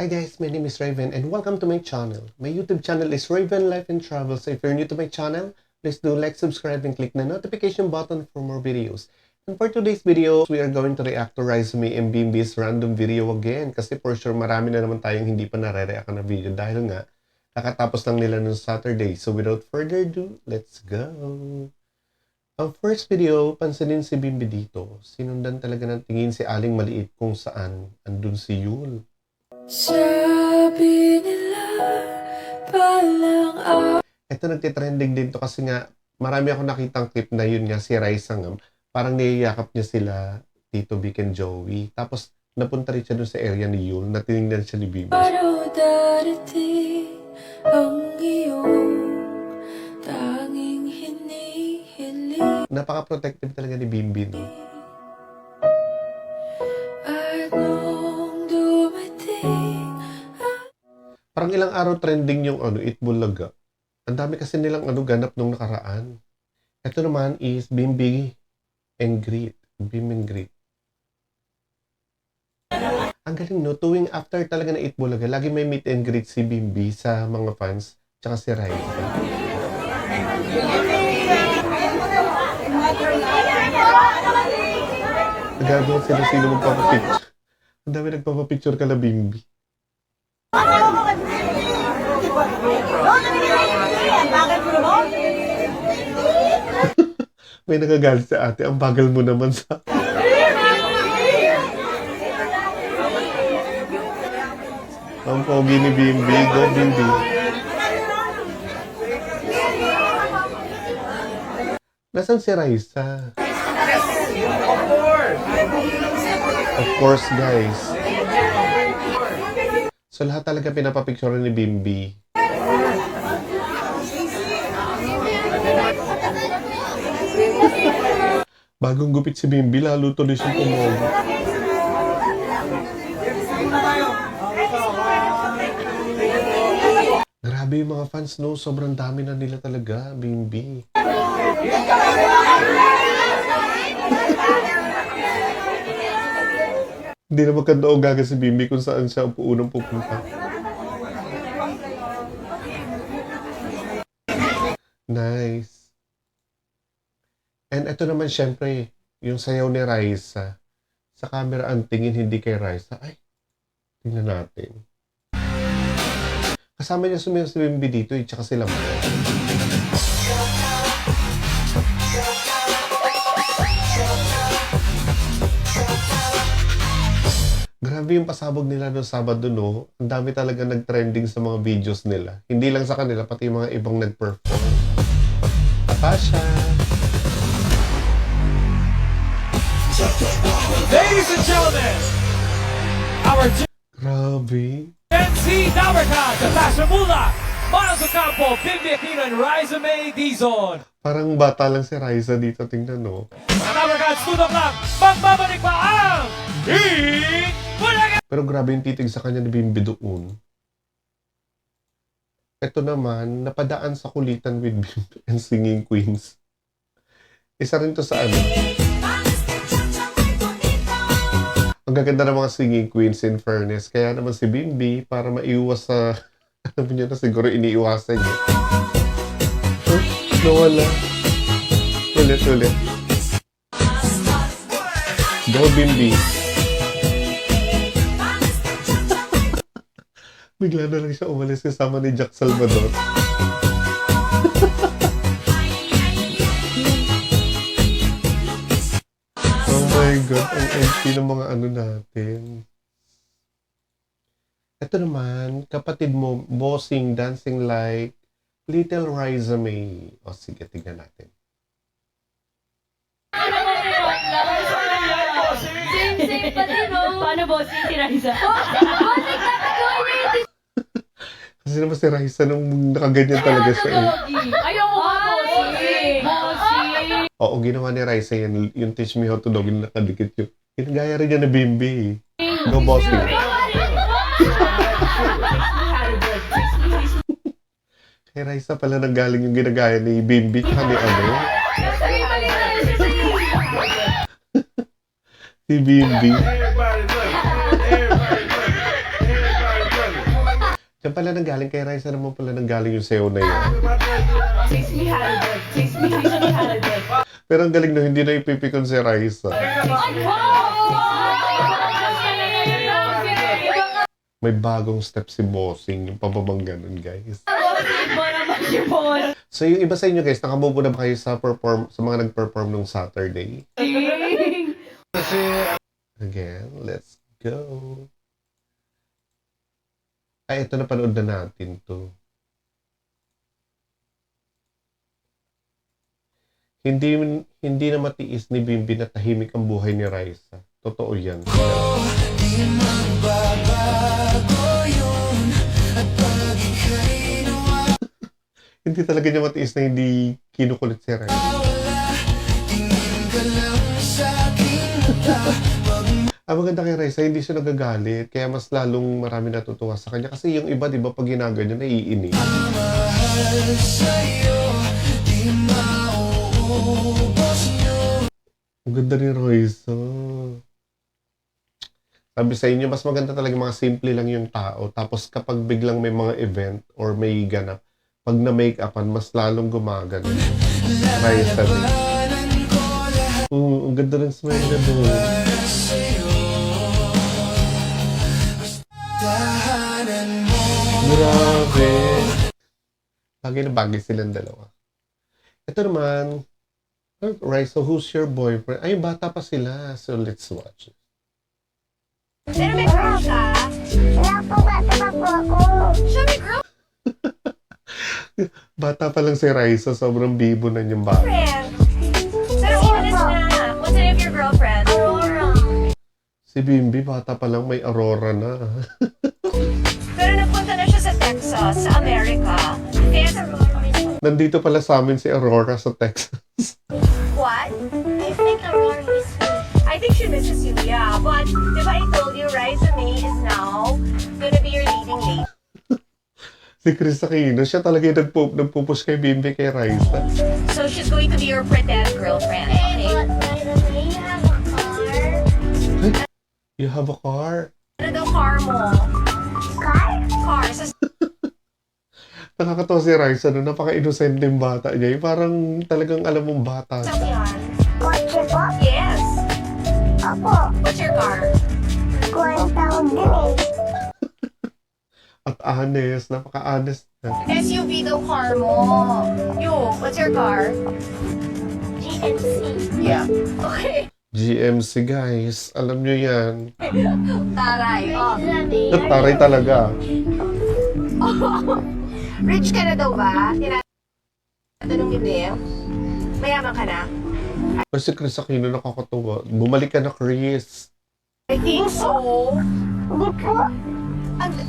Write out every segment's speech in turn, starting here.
Hi guys, my name is Raven and welcome to my channel. My YouTube channel is Raven Life and Travel. So if you're new to my channel, please do like, subscribe, and click the notification button for more videos. And for today's video, we are going to react to Rizome and Bimbi's random video again. Kasi for sure, marami na naman tayong hindi pa nare-react na video dahil nga, kakatapos lang nila nung Saturday. So without further ado, let's go! Ang first video, pansinin si Bimbi dito. Sinundan talaga ng tingin si Aling Maliit kung saan andun si Yul. Sabi nila palang Ito nagtitrending din to kasi nga marami ako nakitang clip na yun nga si Raisa nga parang niyayakap niya sila Tito Vic and Joey. Tapos napunta rin siya dun sa area ni Yul na tinignan siya ni Bimbi. Paano darating ang iyong tanging hinihiling? Napaka-protective talaga ni Bimbi, no? At nung dumating Parang ilang araw trending yung Itbulaga. Ang dami kasi nilang ganap nung nakaraan. Ito naman is Bimbi and Greet. Bim and Greet. Ang galing, no? Tuwing after talaga na Itbulaga, lagi may meet and greet si Bimbi sa mga fans, tsaka si Raisa. Nagagawa sila magpapapicture. Ang dami nagpapapicture kala Bimbi. May nagagalit sa ate. Ang bagal mo naman sa... Ang pogi ni Bimbi. Go, Bimbi. Nasaan si Raisa? Of course, guys. So, lahat talaga pinapapicture ni Bimbi. Bagong gupit si Bimbi, lalo tuloy siyang pumogo. Grabe yung mga fans, no? Sobrang dami na nila talaga, Bimbi. Hindi na magkanda o gaga si Bimbi kung saan siya unang pupunta. Nice. And ito naman syempre, yung sayaw ni Raisa. Sa camera ang tingin, hindi kay Raisa. Ay, tingnan natin. Kasama niya sumayaw si Bimbi dito, tsaka sila mo. Grabe yung pasabog nila noong Sabado, no? Ang dami talaga nag-trending sa mga videos nila. Hindi lang sa kanila, pati yung mga ibang nag-perform. Natasha! Ladies and gentlemen, our Grabe. Gen Z Navarcans, Natasha Mula, Miles Ocampo, Bimbi Aquino, and Rizome Dizon. Parang bata lang si Raisa dito, tingnan, no? Mga Navarcans, tudok lang, magbabalik pa ang Bulaga! Pero grabe yung titig sa kanya ni Bimbi doon. Ito naman, napadaan sa kulitan with Bimbi and Singing Queens. Isa rin to sa Ang gaganda ng mga Singing Queens in fairness. Kaya naman si Bimbi, para maiwas sa... Alam niyo na siguro iniiwasan niya. Oh, nawala. Ulit. Go, Bimbi. Bigla na lang siya umalis kasama ni Jack Salvador. Oh my God, ang empty ng mga natin. Ito naman, kapatid mo, bossing, dancing like Little Rizome. O sige, tignan natin. Same pa din, no? Paano bossing si Raisa? Kasi naman si Raisa nung nakaganyan talaga siya. Ayaw mo nga, bossing! Bossing! Oo, ginawa ni Raisa yan. Yung Teach Me How to Dog, yung nakadikit yun. Ginagaya rin niya na Bimbi. Go, bossing. Kay Raisa pala nanggaling yung ginagaya ni Bimbi tsaka ni si Bimbi. Everybody look. Everybody look. Yan pala nanggaling kay Raisa naman pala nanggaling yung sayo na yan. Chase me Haliday. Chase me Haliday. Pero ang galing na hindi na ipipikon si Raisa. May bagong step si Bossing, yung pababang ganun, guys. So yung iba sa inyo guys, nakabobo na ba kayo sa mga nag-perform nung Saturday? Again, let's go. Ay, ito napanood na natin to. Hindi na matiis ni Bimbi na tahimik ang buhay ni Raisa. Totoo yan. Hindi talaga niya matiis na hindi kinukulit si Raisa. Ang maganda kay Raisa, hindi siya nagagalit. Kaya mas lalong marami natutuwa sa kanya. Kasi yung iba, di ba, pag ginaganyan, naiinis. Ang ganda ni Raisa. Sabi sa inyo, mas maganda talaga mga simple lang yung tao. Tapos kapag biglang may mga event or may ganap, pag na-make-upan, mas lalong gumagano. Raisa din. Ang ganda ng smile na doon. Grabe. Bagay na bagay silang dalawa. Ito naman, Raisa, who's your boyfriend? Ay, bata pa sila. So, let's watch it. Pero may crush ka? Wala po, bata pa po ako. Siya may Bata pa lang si Raisa. Sobrang bibo na yung bata. girlfriend. Pero honest na. What's the name of your girlfriend? Aurora. Si Bimbi, bata pa lang may Aurora na. Pero nagpunta na siya sa Texas, sa America. Kaya sa Nandito pala sa amin si Aurora sa Texas. what? I think Aurora is me. I think she misses you, yeah. But, di ba I told you, Raisa May is now gonna be your leading lady. Si Chris Aquino, siya talaga yung nagpupush kay Bimbi kay Raisa. So she's going to be your pretend girlfriend, Hey, okay? but by the way, you have a car. You have a car? Ano daw car mo? Car? Car. Sa Nakakatawa si Raisa, no? Napaka-innocent yung bata niya. Yung parang talagang alam mong bata. sasakyan. Kotse po? Yes. Opo. What's your car? Kuwang taon din eh. At honest, napaka-honest na. SUV daw car mo. You, what's your car? GMC. Yeah. Okay. GMC guys, alam nyo yan. Taray. Oh. Taray talaga. Rich ka na daw ba? Tinatanong ni Bim. Mayaman ka na? Pero si Chris Aquino nakakatuwa. Bumalik ka na, Chris. I think so. Hindi po.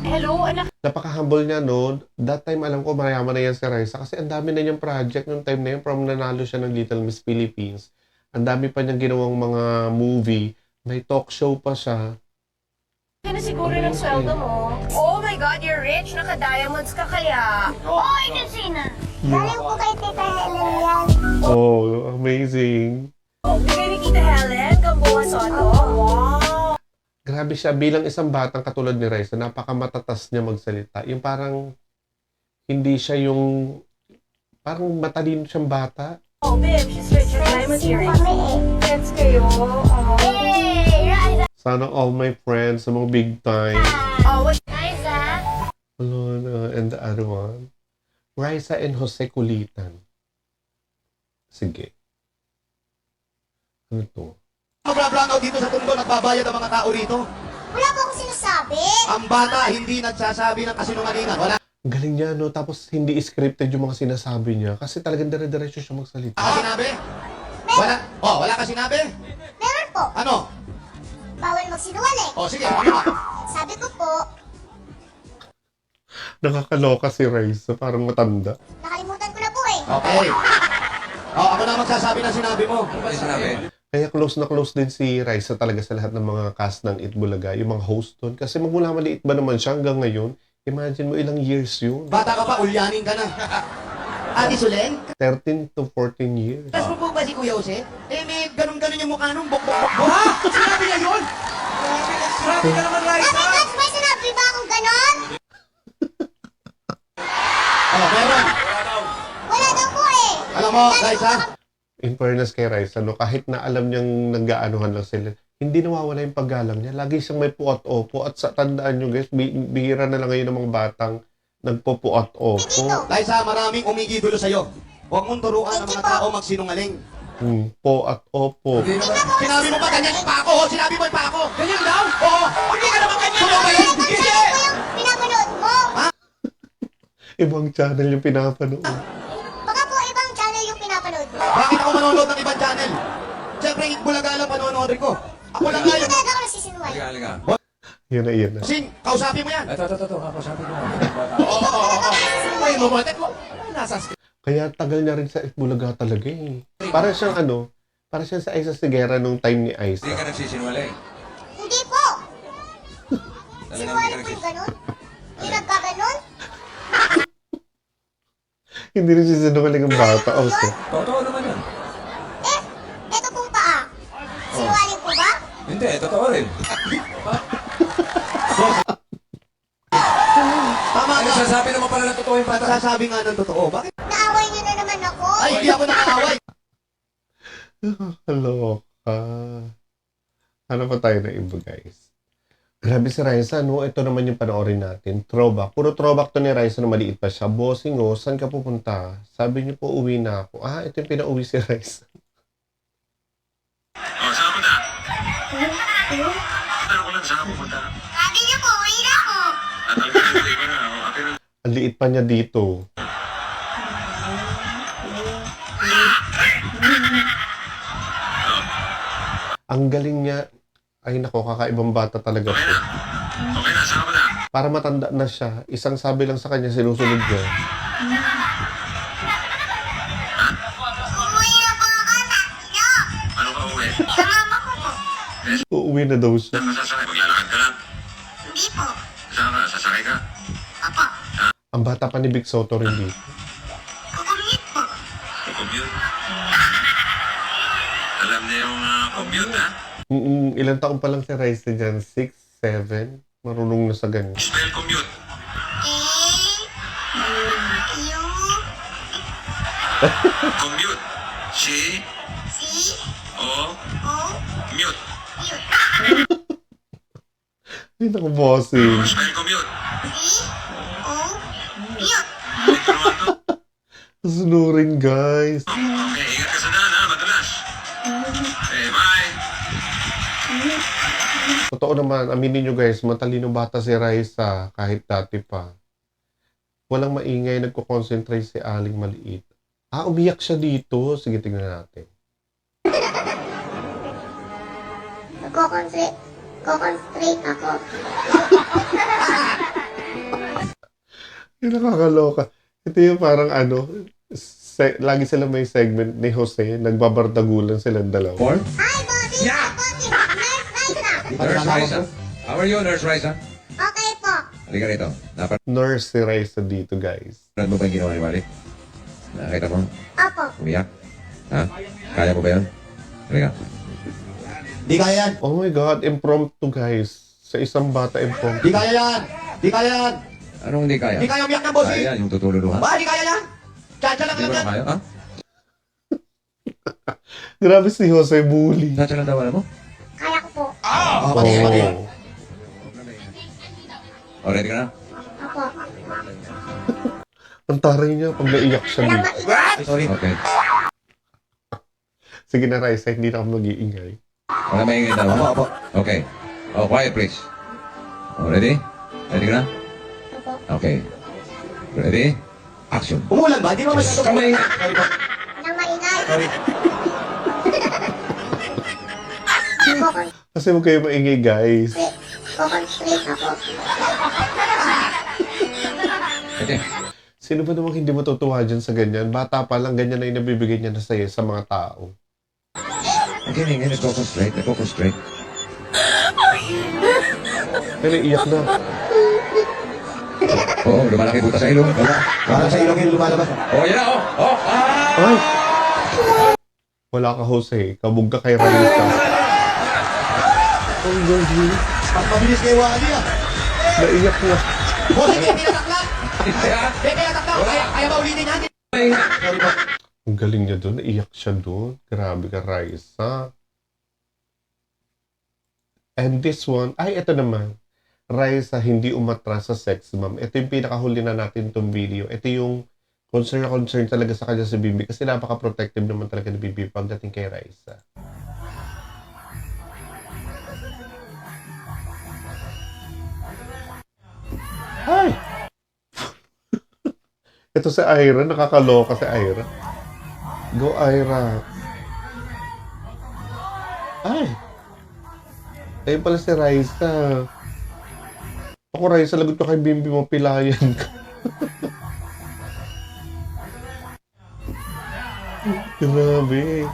Hello, anak. Napaka-humble niya, no? That time, alam ko, mayaman na yan si Raisa. Kasi ang dami na niyang project nung time na yun. From nanalo siya ng Little Miss Philippines. Ang dami pa niyang ginawang mga movie. May talk show pa siya. Kaya na siguro ng sweldo mo. Oh my God, you're rich. Naka-diamonds ka kaya. Oy, Lucina. Galing po kay Tita Helen yan. Oh, amazing. Bigay ni Tita Helen, Gamboa Soto. Wow. Grabe siya. Bilang isang batang katulad ni Raisa, napakamatatas niya magsalita. Yung parang, hindi siya yung, parang matalino siyang bata. Oh, babe, she's rich. Her diamond Yung earrings. kami eh. Friends kayo. Oh. Hey, Raisa. Sana all my friends, sa mga big time. Oh, what? Raisa. And the other one, Raisa and Jose Kulitan. Sige. Ano to? Mag-brownout dito sa Tondo, nagbabayad ang mga tao rito. Wala po akong sinasabi. Ang bata hindi nagsasabi ng kasinungalingan. Wala Ang galing niya, no? Tapos hindi scripted yung mga sinasabi niya. Kasi talagang dire-diretso siya magsalita. ka sinabi? Wala? Oh, wala ka sinabi? Meron po. Ano? Bawal magsinungaling. Oh, sige. Ano? Sabi ko po, Nakakaloka si Raisa, parang matanda. nakalimutan ko na po eh. Okay. Oh, ako na magsasabi ng sinabi mo. Kaya close na close din si Raisa talaga sa lahat ng mga cast ng Itbulaga, yung mga host doon. Kasi magmula maliit ba naman siya hanggang ngayon, imagine mo ilang years yun. Bata ka pa, ulyanin ka na. Ate Sulen? 13 to 14 years. Mas po ba si Kuya Jose? Eh, may ganun-ganun yung mukha nung bok-bok-bok. Ha? Sinabi niya yun? Grabe ka naman, Raisa! Bakit may sinabi ba akong ganon? Oh, meron. Wala daw po eh. Alam mo, guys ha? In fairness kay Raisa, no, kahit na alam niyang nag-aanuhan lang sila, hindi nawawala yung paggalang niya. Lagi siyang may puot-opo. At sa tandaan nyo guys, bihira na lang ngayon ng mga batang nagpo-puot-opo. Guys ha, maraming umigidolo sa'yo. Huwag mong turuan ang mga tao magsinungaling. Po at opo. Sinabi mo pa ganyan yung pako, oh. Sinabi mo yung pako. Ganyan daw? Oo. Hindi ka naman ganyan. Sino ba yun? Hindi. Ano yung pinapanood mo? Ibang channel yung pinapanood. Baka po ibang channel yung pinapanood mo. Bakit ako manonood ng ibang channel? Siyempre, Bulaga lang panonood ko. Ako lang Hindi nga ko yung... talaga ako nagsisinungaling. Yun na, yun na. Sing, kausapin mo yan. Ito. Ako sabi ko. Ay, mamatay ko. Nasa Kaya tagal niya rin sa Bulaga talaga eh. Para siyang para siyang sa Isa Sigera nung time ni Isa. Hindi ka nagsisinungaling. Hindi po. Talagang hindi Sinungaling ka po yung nagsisinungaling. ganun? Yung nagkaganon? Hindi rin siya sinungaling ang bata. Also. Totoo naman yan. Eh, eto pong paa. Sinungaling po ba? Hindi, totoo rin. Tama Ay, ka. sasabi naman pala ng totoo yung bata. Sasabi nga ng totoo. Bakit? Naaway niyo na naman ako. Ay, hindi ako nakaaway. Loka. Ano pa tayo na iba guys? Grabe si Raisa, no? Ito naman yung panoorin natin. Throwback. Puro throwback to ni Raisa na maliit pa siya. Bossing, oh, saan ka pupunta? Sabi niyo po, uwi na ako. Ah, ito yung pinauwi si Raisa. Sabi niyo po, uwi na ako. Ang liit pa niya dito. Ang galing niya. Ay nako, kakaibang bata talaga siya. Para matanda na siya, isang sabi lang sa kanya, sinusunod niya. Umuwi na po ako, sabi niyo. Ano ka uwi? Sa mama ko po. Uuwi na daw siya. Sasakay, maglalakad ka lang. Hindi po. Saan ka? Sasakay ka? Apo. Ang bata pa ni Big Soto rin dito. Kukumute po. Commute. Alam niya yung commute, ha? Ilang taon pa lang si Raisa dyan? 6, 7? Marunong na sa ganyan. Spell commute. Commute. C-O-Mute. Ay naku, bossing. Spell commute. Sunurin guys. Okay, ingat ka sa daan, ha? Madalas. Okay, bye. Totoo naman, aminin nyo guys, matalinong bata si Raisa kahit dati pa. Walang maingay, nagko-concentrate si Aling maliit. Ah, umiyak siya dito. Sige, tingnan natin. Nagko-concentrate ako. Yung nakakaloka. Ito yung parang lagi sila may segment ni Jose, nagbabardagulan silang dalawa. Four? Hi, Bobby! Yeah! Bobby! Nurse Liza! Nurse Raisa. How are you, Nurse Raisa? Okay po. Halika rito. Napanood Nurse si Raisa dito, guys. mo ba yung ginawa ni Wally? Nakakita mo? Opo. Umiyak? Ha? Kaya mo ba yun? Halika. Di kaya yan. Oh my God, impromptu, guys. Sa isang bata, impromptu. Di kaya yan. Di kaya yan. Anong hindi kaya? Di kaya umiyak ng bossing. Kaya, yung tutululuhan. Ba, di kaya yan. Chacha lang Hindi mo yan. na kaya, ha? Grabe si Jose, bully. Sacha lang daw, alam mo? Kaya ko po. Oh, pati, pati. O, ready ka na? Opo. Ang taray niya pag naiyak siya Walang dito. maingay. Sorry. Okay. Sige na, Raisa, hindi na ako mag-iingay. Wala maingay daw, ha? Opo, opo. Okay. Oh, quiet please. Oh, ready? Ready ka na? Opo. Okay. Ready? Action. Umulan ba? Di ba masyado? Kamay. Sorry po. Walang maingay. Sorry. Kasi huwag kayo maingay, guys. Nagko-concentrate ako. Okay. Sino ba namang hindi matutuwa dyan sa ganyan? Bata pa lang, ganyan na yung nabibigay niya na sa'yo sa mga tao. Again, nagko-concentrate. Nagko-concentrate. Pero iyak na. Oo, lumalaki buta sa ilong. Wala. Parang sa ilong yung lumalabas. Oh, yan na, oh. Oh, ah! Ay! Wala ka, Jose. Kabog ka kay Raisa. Ang galing. Ang mabilis kay Wally ah. Naiyak na. Bossing, may tinataklan. Kaya, May tinataklan. wala. Kaya. Kaya ba ulitin natin? Sorry po. Ang galing niya doon. Naiyak siya doon. Grabe ka, Raisa. And this one, ay, ito naman. Raisa, hindi umatras sa sex, ma'am. Ito yung pinakahuli na natin itong video. Ito yung concern na concern talaga sa kanya si Bibi kasi napaka-protective naman talaga ni Bibi pagdating kay Raisa. Ay! Ito si Ira, nakakaloka si Ira. Go, Ira. Ay! Ayun pala si Raisa. Ako, Raisa, lagot ko kay Bimbi mo, pilayan ka. Grabe.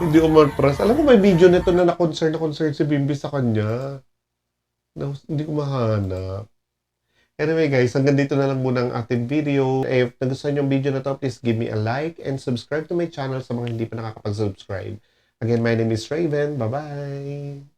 Hindi umatras. Alam ko may video nito na na-concern si Bimbi sa kanya. Hindi ko mahanap. Anyway guys, hanggang dito na lang muna ang ating video. If nagustuhan yung video na to, please give me a like and subscribe to my channel sa mga hindi pa nakakapag-subscribe. Again, my name is Raven. Bye-bye!